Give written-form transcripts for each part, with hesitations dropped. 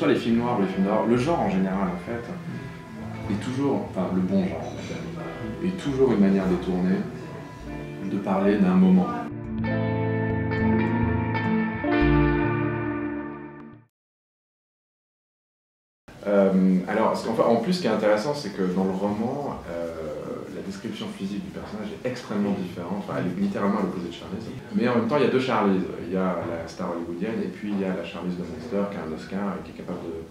soit les films noirs ou les films d'horreur, le genre en général en fait, est toujours, enfin le bon genre on va dire, est toujours une manière détournée de parler d'un moment. Alors, en plus, ce qui est intéressant, c'est que dans le roman, la description physique du personnage est extrêmement différente. Enfin, elle est littéralement à l'opposé de Charlize. Mais en même temps, il y a deux Charlize. Il y a la star hollywoodienne et puis il y a la Charlize de Monster qui a un Oscar et qui est capable de,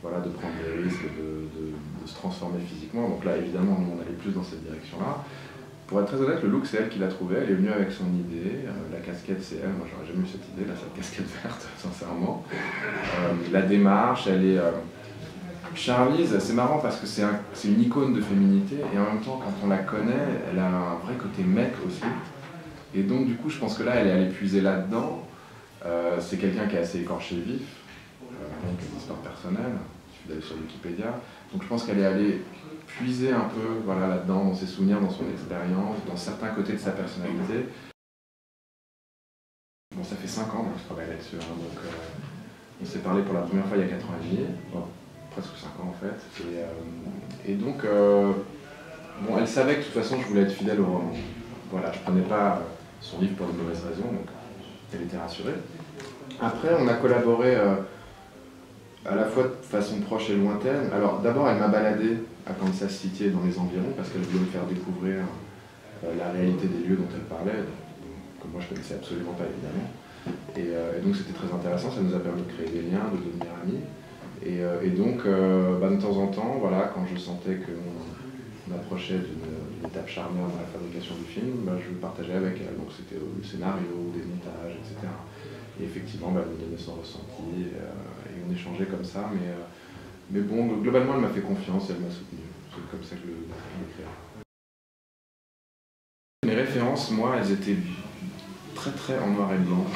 voilà, de prendre des risques, de se transformer physiquement. Donc là, évidemment, nous, on allait plus dans cette direction-là. Pour être très honnête, le look, c'est elle qui l'a trouvé. Elle est venue avec son idée. La casquette, c'est elle. Moi, j'aurais jamais eu cette idée, là, cette casquette verte, sincèrement. La démarche, elle est... Charlize, c'est marrant parce que c'est une icône de féminité et en même temps, quand on la connaît, elle a un vrai côté mec aussi. Et donc, du coup, je pense que là, elle est allée puiser là-dedans. C'est quelqu'un qui est assez écorché vif, donc une histoire personnelle. Il suffit d'aller sur Wikipédia. Donc, je pense qu'elle est allée puiser un peu voilà, là-dedans, dans ses souvenirs, dans son expérience, dans certains côtés de sa personnalité. Bon, ça fait 5 ans que je travaille là-dessus, hein, donc on s'est parlé pour la première fois il y a 4 ans et demi. Bon, presque 5 ans en fait. Et donc, bon, elle savait que de toute façon je voulais être fidèle au roman. Voilà, je prenais pas son livre pour de mauvaises raisons, donc elle était rassurée. Après, on a collaboré à la fois de façon proche et lointaine. Alors d'abord, elle m'a baladé à Kansas City et dans les environs parce qu'elle voulait me faire découvrir la réalité des lieux dont elle parlait, que moi je connaissais absolument pas évidemment. Et donc c'était très intéressant, ça nous a permis de créer des liens, de devenir amis. Et donc, de temps en temps, voilà, quand je sentais qu'on approchait d'une étape charnière dans la fabrication du film, je le partageais avec elle. Donc c'était le scénario, des montages, etc. Et effectivement, elle me donnait son ressenti et on échangeait comme ça. Mais bon, globalement, elle m'a fait confiance et elle m'a soutenu. C'est comme ça que je l'ai créé. Mes références, moi, elles étaient très en noir et blanc.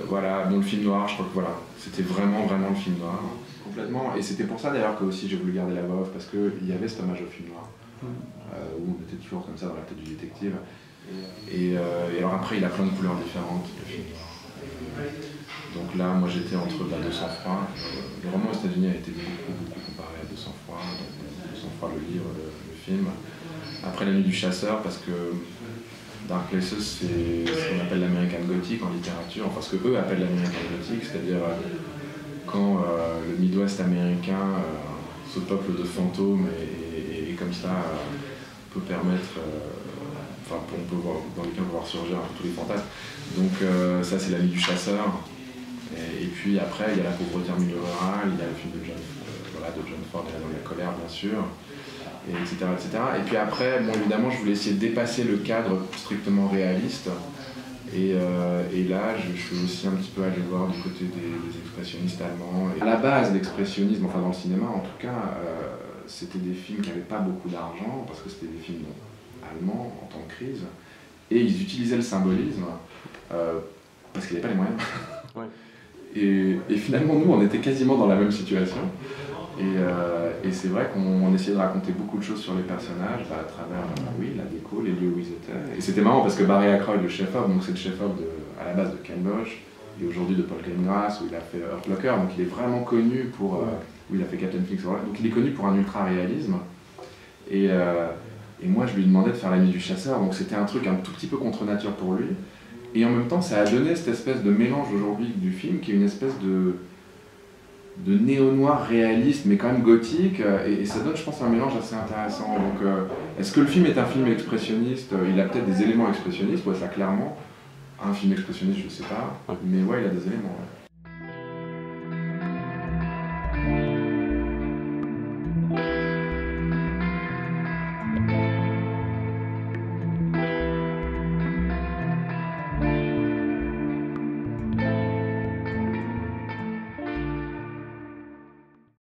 Voilà, bon, le film noir, je crois que voilà, c'était vraiment le film noir. Complètement, et c'était pour ça d'ailleurs que aussi j'ai voulu garder la voix off, parce qu'il y avait cet hommage au film noir, où on était toujours comme ça dans la tête du détective. Et alors après, il a plein de couleurs différentes, le film noir. Donc là, moi j'étais entre 200 francs. Le roman aux États-Unis a été beaucoup comparé à 200 francs, donc 200 francs le livre, le film. Après La Nuit du Chasseur, parce que Dark Places, c'est ce qu'on appelle l'American Gothic en littérature, enfin ce qu'eux appellent l'American Gothic, c'est-à-dire quand le Midwest américain se peuple de fantômes et comme ça peut permettre, enfin on peut voir, dans lesquels on peut voir surgir tous les fantasmes. Donc ça c'est La Nuit du Chasseur. Et puis après il y a La pauvreté en milieu rural, il y a le film de John Ford et La Dans la colère bien sûr. Etc. Et puis après, bon, évidemment, je voulais essayer de dépasser le cadre strictement réaliste. Et là, je suis aussi un petit peu allé voir du côté des expressionnistes allemands. Et à la base, l'expressionnisme, enfin dans le cinéma en tout cas, c'était des films qui n'avaient pas beaucoup d'argent, parce que c'était des films allemands en temps de crise. Et ils utilisaient le symbolisme, parce qu'ils n'avaient pas les moyens. Ouais. Et finalement, nous, on était quasiment dans la même situation. Et c'est vrai qu'on essayait de raconter beaucoup de choses sur les personnages à travers la déco, les lieux où ils étaient. Et c'était marrant parce que Barry Ackroyd, le chef-op, donc c'est le chef-op à la base de Ken Loach et aujourd'hui de Paul Greengrass, où il a fait Hurt Locker, donc il est vraiment connu pour... où il a fait Captain Flix, voilà. Donc il est connu pour un ultra-réalisme. Et moi je lui demandais de faire La Nuit du Chasseur, donc c'était un truc un tout petit peu contre nature pour lui. Et en même temps ça a donné cette espèce de mélange aujourd'hui du film qui est une espèce de néo-noir réaliste mais quand même gothique et ça donne je pense un mélange assez intéressant. Donc est-ce que le film est un film expressionniste? Il a peut-être des éléments expressionnistes, ouais ça clairement. Un film expressionniste je sais pas, mais ouais il a des éléments. Ouais.